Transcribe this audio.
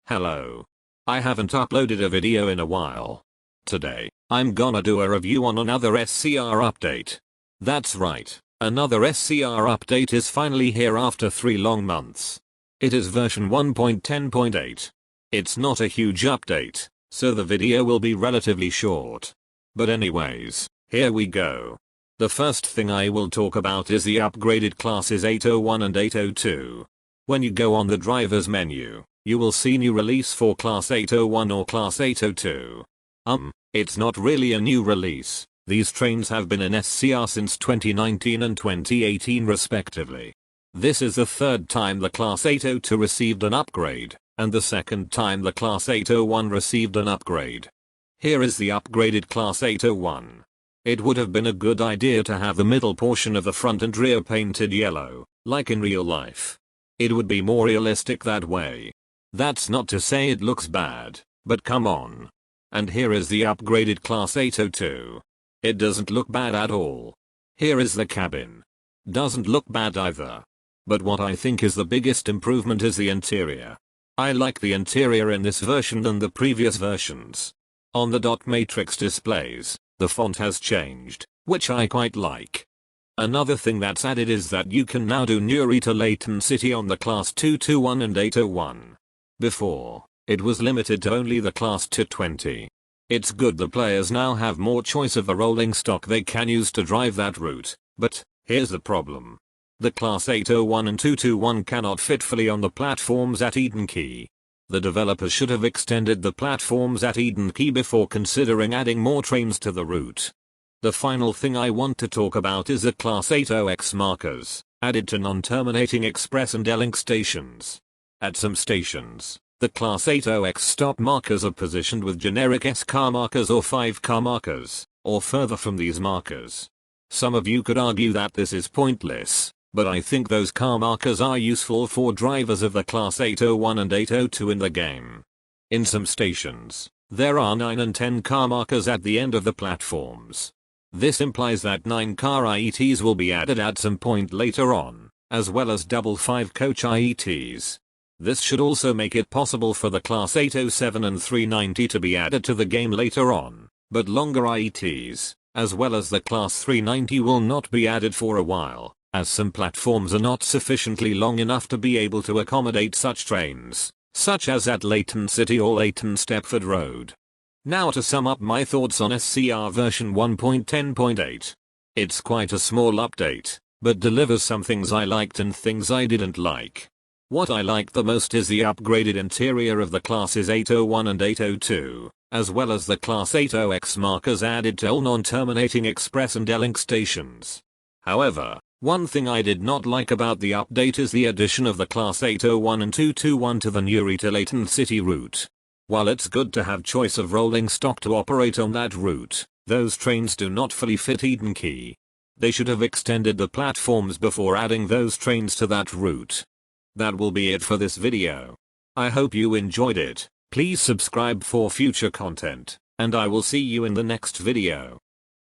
Hello. I haven't uploaded a video in a while. Today, I'm gonna do a review on another SCR update. That's right, another SCR update is finally here after 3 long months. It is version 1.10.8. It's not a huge update, so the video will be relatively short. But anyways, here we go. The first thing I will talk about is the upgraded classes 801 and 802. When you go on the driver's menu, you will see new release for class 801 or class 802. It's not really a new release. These trains have been in SCR since 2019 and 2018 respectively. This is the third time the class 802 received an upgrade, and the second time the class 801 received an upgrade. Here is the upgraded class 801. It would have been a good idea to have the middle portion of the front and rear painted yellow, like in real life. It would be more realistic that way. That's not to say it looks bad, but come on. And here is the upgraded class 802. It doesn't look bad at all. Here is the cabin. Doesn't look bad either. But what I think is the biggest improvement is the interior. I like the interior in this version than the previous versions. On the dot matrix displays, the font has changed, which I quite like. Another thing that's added is that you can now do Newry to Leighton City on the class 221 and 801. Before, it was limited to only the class 220. It's good the players now have more choice of a rolling stock they can use to drive that route, but here's the problem. The class 801 and 221 cannot fit fully on the platforms at Eden Quay. The developers should have extended the platforms at Eden Quay before considering adding more trains to the route. The final thing I want to talk about is the class 80X markers, added to non-terminating express and D-Link stations. At some stations, the class 80X stop markers are positioned with generic SCR markers or 5-car markers, or further from these markers. Some of you could argue that this is pointless, but I think those car markers are useful for drivers of the class 801 and 802 in the game. In some stations, there are 9 and 10 car markers at the end of the platforms. This implies that 9 car IETs will be added at some point later on, as well as double 5 coach IETs. This should also make it possible for the class 807 and 390 to be added to the game later on, but longer IETs, as well as the class 390 will not be added for a while, as some platforms are not sufficiently long enough to be able to accommodate such trains, such as at Leighton City or Leighton Stepford Road. Now to sum up my thoughts on SCR version 1.10.8. It's quite a small update, but delivers some things I liked and things I didn't like. What I liked the most is the upgraded interior of the classes 801 and 802, as well as the class 80X markers added to all non-terminating express and D-Link stations. However, one thing I did not like about the update is the addition of the class 801 and 221 to the Newry to Leighton City route. While it's good to have choice of rolling stock to operate on that route, those trains do not fully fit Eden Quay. They should have extended the platforms before adding those trains to that route. That will be it for this video. I hope you enjoyed it. Please subscribe for future content, and I will see you in the next video.